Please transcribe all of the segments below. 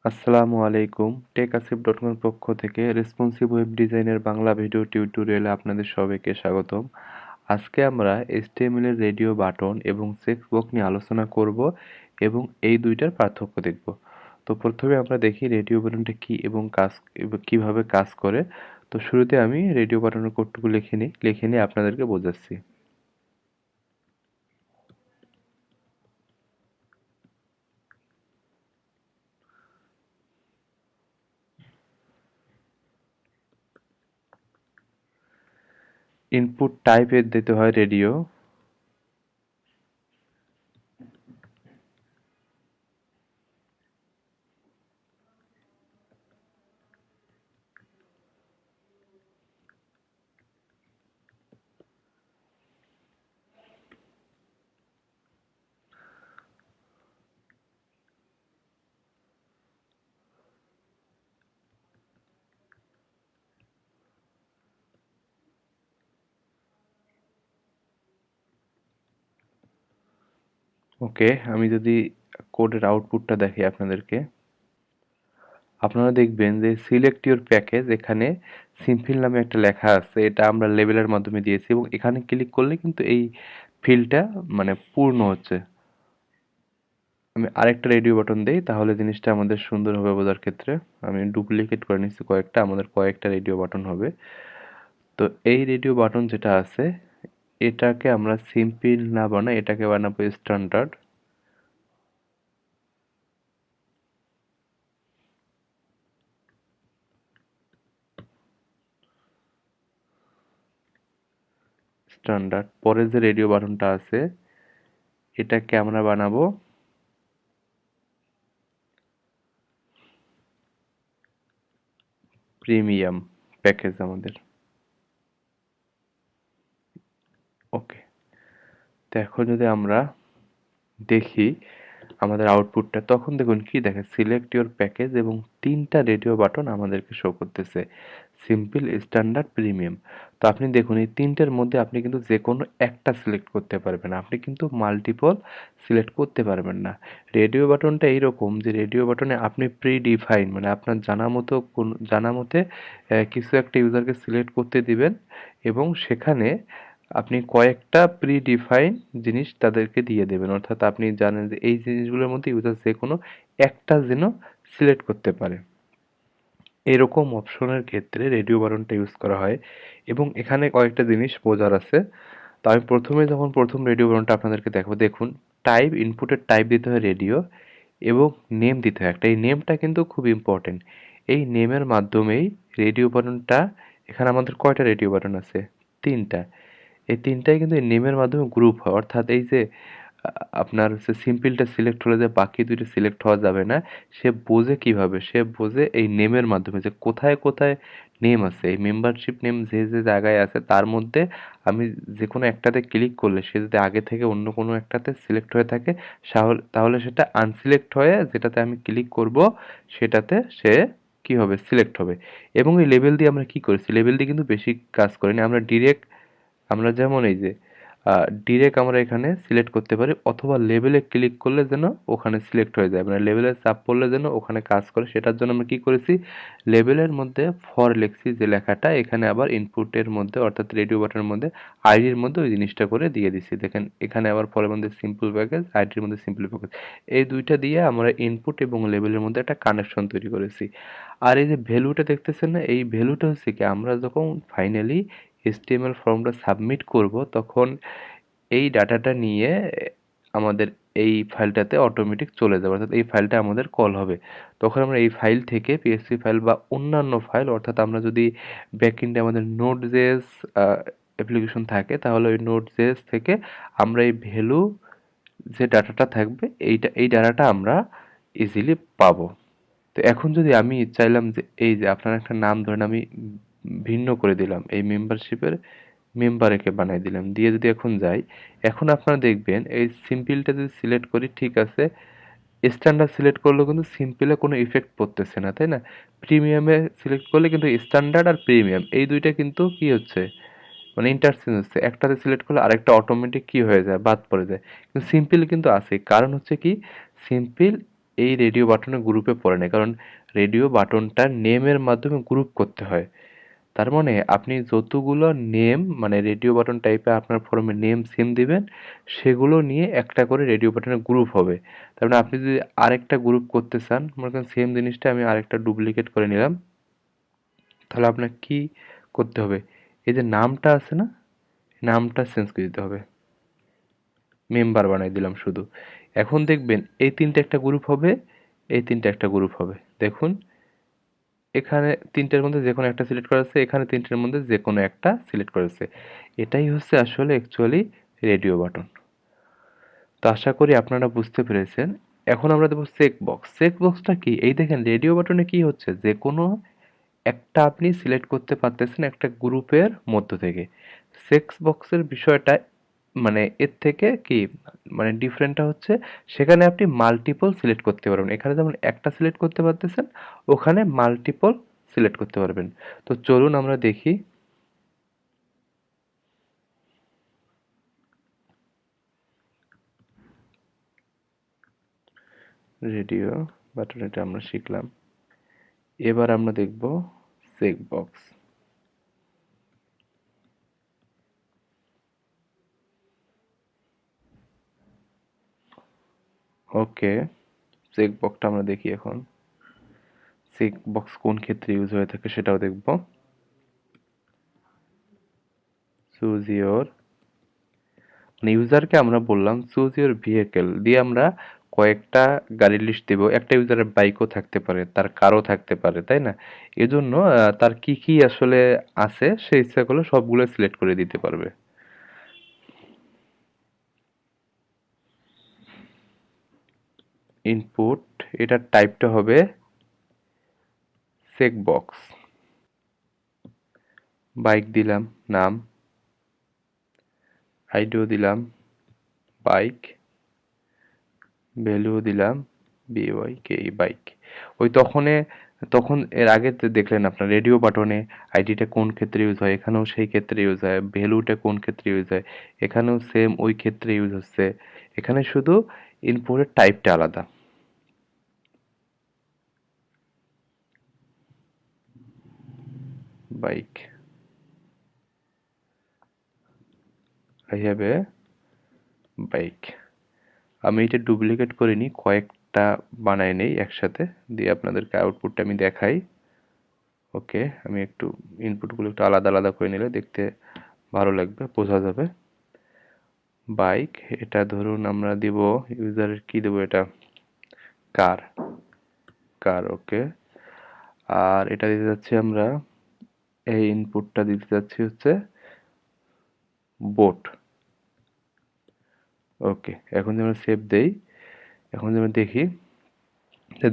আসসালামু আলাইকুম। টেকআসিফ.com পক্ষ থেকে রেসপন্সিভ ওয়েব ডিজাইনের বাংলা ভিডিও টিউটোরিয়ালে আপনাদের সবাইকে স্বাগতম। আজকে আমরা HTML এর রেডিও বাটন এবং চেকবক্স নিয়ে আলোচনা করব এবং এই দুইটার পার্থক্য দেখব। তো প্রথমে আমরা দেখি রেডিও বাটনটা কি এবং কিভাবে কাজ করে। তো শুরুতে আমি রেডিও বাটনের কোডটুকু লিখে নিয়ে আপনাদেরকে বোঝাচ্ছি। ইনপুট টাইপের দিতে হয় রেডিও। ওকে, আমি যদি কোডের আউটপুটটা দেখি আপনাদেরকে, আপনারা দেখবেন যে সিলেক্ট ইউর প্যাকেজ, এখানে সিম্পল নামে একটা লেখা আছে, এটা আমরা লেবেলের মাধ্যমে দিয়েছি এবং এখানে ক্লিক করলে কিন্তু এই ফিল্ডটা মানে পূর্ণ হচ্ছে। আমি আরেকটা রেডিও বাটন দেই, তাহলে জিনিসটা আমাদের সুন্দর হবে বোঝার ক্ষেত্রে। আমি ডুপ্লিকেট করে নিচ্ছি কয়েকটা, আমাদের কয়েকটা রেডিও বাটন হবে। তো এই রেডিও বাটন যেটা আছে, এটাকে আমরা সিম্পল না বানাই, এটাকে বানাবো স্ট্যান্ডার্ড। স্ট্যান্ডার্ড পরে যে রেডিও বাটনটা আছে, এটাকে আমরা বানাবো প্রিমিয়াম প্যাকেজ আমাদের। ওকে, তো এখন যদি আমরা দেখি আমাদের আউটপুটটা, তখন দেখুন কি দেখে, সিলেক্ট ইউর প্যাকেজ এবং তিনটা রেডিও বাটন আমাদেরকে শো করতেছে, সিম্পল, স্ট্যান্ডার্ড, প্রিমিয়াম। তো আপনি দেখুন এই তিনটের মধ্যে আপনি কিন্তু যে কোনো একটা সিলেক্ট করতে পারবেন, আপনি কিন্তু মাল্টিপল সিলেক্ট করতে পারবেন না। রেডিও বাটনটা এইরকম যে রেডিও বাটনে আপনি প্রি ডিফাইন মানে আপনার জানা মতে কিছু একটা ইউজারকে সিলেক্ট করতে দিবেন এবং সেখানে আপনি কয়েকটা প্রি ডিফাইন জিনিস তাদেরকে দিয়ে দেবেন, অর্থাৎ আপনি জানেন যে এই জিনিসগুলোর মধ্যে ইউজার যে কোনো একটা যেন সিলেক্ট করতে পারে। এরকম অপশনের ক্ষেত্রে রেডিও বাটনটা ইউজ করা হয় এবং এখানে কয়েকটা জিনিস বোঝার আছে। তো আমি যখন প্রথম রেডিও বাটনটা আপনাদেরকে দেখাবো, দেখুন টাইপ, ইনপুটের টাইপ দিতে হয় রেডিও এবং নেম দিতে হয় একটা। এই নেমটা কিন্তু খুব ইম্পর্টেন্ট। এই নেমের মাধ্যমেই রেডিও বাটনটা, এখানে আমাদের কয়টা রেডিও বাটন আছে? তিনটা। এই তিনটাই কিন্তু এই নেমের মাধ্যমে গ্রুপ হয়, অর্থাৎ এই যে আপনার হচ্ছে সিম্পলটা সিলেক্ট হলে যে বাকি দুইটা সিলেক্ট হওয়া যাবে না, সে বোঝে কিভাবে? সে বোঝে এই নেমের মাধ্যমে, যে কোথায় কোথায় নেম আছে, এই মেম্বারশিপ নেম যে যে জায়গায় আছে তার মধ্যে আমি যে কোনো একটাতে ক্লিক করলে সে যদি আগে থেকে অন্য কোনো একটাতে সিলেক্ট হয়ে থাকে, তাহলে সেটা আনসিলেক্ট হয়ে যেটাতে আমি ক্লিক করব সেটাতে সে কি হবে? সিলেক্ট হবে। এবং এই লেবেল দিয়ে আমরা কি করেছি? লেবেল দিয়ে কিন্তু বেশি কাজ করিনি, আমরা ডিরেক্ট, আমরা যেমন এই যে ডিরেক্ট আমরা এখানে সিলেক্ট করতে পারি, অথবা লেবেলে ক্লিক করলে যেন ওখানে সিলেক্ট হয়ে যায়, মানে লেবেলের চাপ পড়লে যেন ওখানে কাজ করে, সেটার জন্য আমরা কি করেছি? লেবেলের মধ্যে ফর লিখছি, যে লেখাটা এখানে আবার ইনপুটের মধ্যে অর্থাৎ রেডিও বাটনের মধ্যে আইডির মধ্যে ওই জিনিসটা করে দিয়ে দিছি। দেখেন এখানে আবার ফরের মধ্যে সিম্পল প্যাকেজ, আইডির মধ্যে সিম্পল প্যাকেজ, এই দুইটা দিয়ে আমরা ইনপুট এবং লেবেলের মধ্যে একটা কানেকশন তৈরি করেছি। আর এই যে ভ্যালুটা দেখতেছেন না, এই ভ্যালুটা হচ্ছে কি, আমরা যখন ফাইনালি HTML ফর্মটা সাবমিট করব তখন এই ডাটাটা নিয়ে আমাদের এই ফাইলটাতে অটোমেটিক চলে যাবে, অর্থাৎ এই ফাইলটা আমাদের কল হবে। তখন আমরা এই ফাইল থেকে পিএসপি ফাইল বা অন্যান্য ফাইল, অর্থাৎ আমরা যদি ব্যাকএন্ডে আমাদের নোড.জেএস অ্যাপ্লিকেশন থাকে, তাহলে ওই নোড.জেএস থেকে আমরা এই ভ্যালু যে ডাটাটা থাকবে এই ডাটাটা আমরা ইজিলি পাবো। তো এখন যদি আমি চাইলাম যে এই যে আপনার একটা নাম ধরেন আমি ভিন্ন করে দিলাম, এই মেম্বারশিপের মেম্বারকে বানাই দিলাম, দিয়ে যদি এখন যাই, এখন আপনারা দেখবেন এই সিম্পলটা যদি সিলেক্ট করি, ঠিক আছে, স্ট্যান্ডার্ড সিলেক্ট করলেও কিন্তু সিম্পলে কোনো ইফেক্ট পড়তেছে না, তাই না? প্রিমিয়ামে সিলেক্ট করলে কিন্তু স্ট্যান্ডার্ড আর প্রিমিয়াম এই দুইটা কিন্তু কি হচ্ছে, মানে ইন্টারচেঞ্জ হচ্ছে, একটাতে সিলেক্ট করলে আরেকটা অটোমেটিক কি হয়ে যায়, বাদ পড়ে যায়। কিন্তু সিম্পল কিন্তু আছে, কারণ হচ্ছে কি, সিম্পল এই রেডিও বাটনে গ্রুপে পড়ে না, কারণ রেডিও বাটনটা নেমের মাধ্যমে গ্রুপ করতে হয়। তার মানে আপনি যতগুলো নেম মানে রেডিও বাটন টাইপে আপনার ফর্মে নেম সেম দিবেন, সেগুলো নিয়ে একটা করে রেডিও বাটনের গ্রুপ হবে। তার মানে আপনি যদি আরেকটা গ্রুপ করতে চান, মনে করেন সেম জিনিসটা আমি আরেকটা ডুপ্লিকেট করে নিলাম, তাহলে আপনার কি করতে হবে? এই যে নামটা আছে না, নামটা চেঞ্জ করে দিতে হবে, মেম্বার বানাই দিলাম শুধু। এখন দেখবেন এই তিনটে একটা গ্রুপ হবে, এই তিনটে একটা গ্রুপ হবে। দেখুন এখানে তিনটের মধ্যে যে কোনো একটা সিলেক্ট করা আছে, এখানে তিনটের মধ্যে যে কোনো একটা সিলেক্ট করেছে। এটাই হচ্ছে আসলে অ্যাকচুয়ালি রেডিও বাটন। তো আশা করি আপনারা বুঝতে পেরেছেন। এখন আমরা দেবো চেক বক্স। চেক বক্সটা কি? এই দেখেন রেডিও বাটনে কি হচ্ছে, যে কোনো একটা আপনি সিলেক্ট করতে পারতেছেন একটা গ্রুপের মধ্য থেকে। চেক বক্সের বিষয়টা মানে এর থেকে কি মানে ডিফারেন্টটা হচ্ছে, সেখানে আপনি মাল্টিপল সিলেক্ট করতে পারবেন। এখানে যেমন একটা সিলেক্ট করতে পারতেছেন, ওখানে মাল্টিপল সিলেক্ট করতে পারবেন। তো চলুন আমরা দেখি। রেডিও বাটন এটা আমরা শিখলাম। এবার আমরা দেখব চেক বক্স। ওকে, চেক বক্সটা আমরা দেখি এখন। চেক বক্স কোন ক্ষেত্রে ইউজ হয়ে থাকে সেটাও দেখব। চুজ ইওর মানে ইউজারকে আমরা বললাম চুজ ইওর ভেহিকেল দিয়ে আমরা কয়েকটা গাড়ির লিস্ট দেব। একটা ইউজারের বাইকও থাকতে পারে, তার কারও থাকতে পারে, তাই না? এজন্য তার কি কি আসলে আছে সে ইচ্ছা করলে সবগুলো সিলেক্ট করে দিতে পারবে। ইনপুট, এটার টাইপটা হবে চেক বক্স। বাইক দিলাম নাম, আইডিও দিলাম বাইক, ভ্যালু দিলাম বিওয়াই কে বাইক। ওই তখন এর আগে তো দেখলেন আপনার রেডিও বাটনে আইডিটা কোন ক্ষেত্রে ইউজ হয়, এখানেও সেই ক্ষেত্রে ইউজ হয়। ভ্যালুটা কোন ক্ষেত্রে ইউজ হয়, এখানেও সেম ওই ক্ষেত্রে ইউজ হচ্ছে। এখানে শুধু ইনপুটের টাইপটা আলাদা। Bike, I have a bike. আমি এটা ডুপ্লিকেট করে নিই, কয়েকটা বানাই নেই একসাথে, দিয়ে আপনাদেরকে আউটপুটটা আমি দেখাই। ওকে, আমি একটু ইনপুটগুলো একটু আলাদা আলাদা করে নিলে দেখতে ভালো লাগবে, বোঝা যাবে। বাইক, এটা ধরুন আমরা দিব ইউজারের কি দেবো, এটা কার, কার ওকে। আর এটা দিতে যাচ্ছি আমরা, এই ইনপুটটা দিতে যাচ্ছি হচ্ছে বোট। ওকে, এখন যদি আমরা সেভ দেই, এখন যদি আমরা দেখি,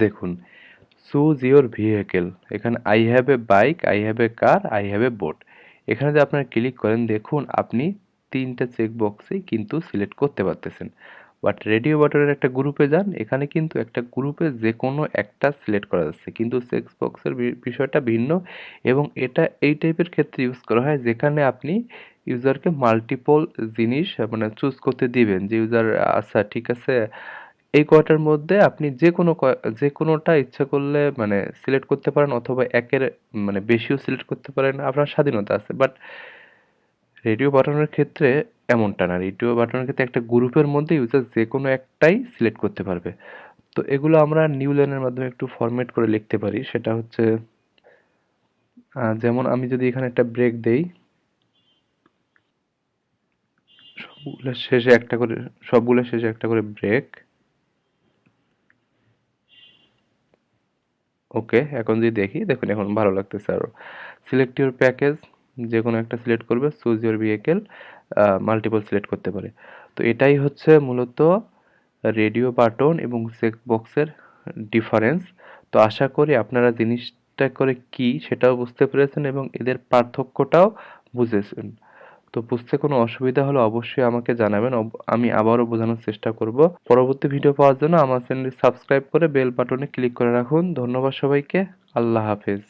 দেখুন চুজ ইওর ভেহিকেল, এখানে I have a bike, I have a car, I have a boat. এখানে যদি আপনারা ক্লিক করেন, দেখুন আপনি তিনটা চেক বক্সেই কিন্তু সিলেক্ট করতে পারতেছেন। বাট রেডিও বাটনের একটা গ্রুপে যান, এখানে কিন্তু একটা গ্রুপে যে কোনো একটা সিলেক্ট করা যাচ্ছে, কিন্তু চেক বক্সের বিষয়টা ভিন্ন। এবং এটা এই টাইপের ক্ষেত্রে ইউজ করা হয় যেখানে আপনি ইউজারকে মাল্টিপল জিনিস মানে চুজ করতে দিবেন, যে ইউজার আচ্ছা ঠিক আছে এই কয়টার মধ্যে আপনি যে কোনোটা ইচ্ছা করলে মানে সিলেক্ট করতে পারেন, অথবা একের মানে বেশিও সিলেক্ট করতে পারেন, আপনার স্বাধীনতা আছে। বাট রেডিও বাটনের ক্ষেত্রে এমনটা না। রেডিও বাটনের ক্ষেত্রে একটা গ্রুপের মধ্যে ইউজার যে কোনো একটাই সিলেক্ট করতে পারবে। তো এগুলো আমরা নিউ লাইনের মাধ্যমে একটু ফরম্যাট করে লিখতে পারি। সেটা হচ্ছে যেমন আমি যদি এখানে একটা ব্রেক দেই, সবগুলোর শেষে একটা করে সবগুলোর শেষে একটা করে ব্রেক। ওকে, এখন যদি দেখি, দেখুন এখন ভালো লাগতেছে আরো। সিলেক্ট ইউর প্যাকেজ, যে কোনো একটা সিলেক্ট করবে। Choose your vehicle, multiple select করতে পারে। তো এটাই হচ্ছে মূলত রেডিও বাটন এবং চেক বক্সের ডিফারেন্স। তো আশা করি আপনারা জিনিসটা করে কি সেটাও বুঝতে পেরেছেন এবং এদের পার্থক্যটাও বুঝেছেন। তো বুঝতে কোনো অসুবিধা হলে অবশ্যই আমাকে জানাবেন, আমি আবারও বোঝানোর চেষ্টা করব। পরবর্তী ভিডিও পাওয়ার জন্য আমার চ্যানেলটি সাবস্ক্রাইব করে বেল বাটনে ক্লিক করে রাখুন। ধন্যবাদ সবাইকে। আল্লাহ হাফেজ।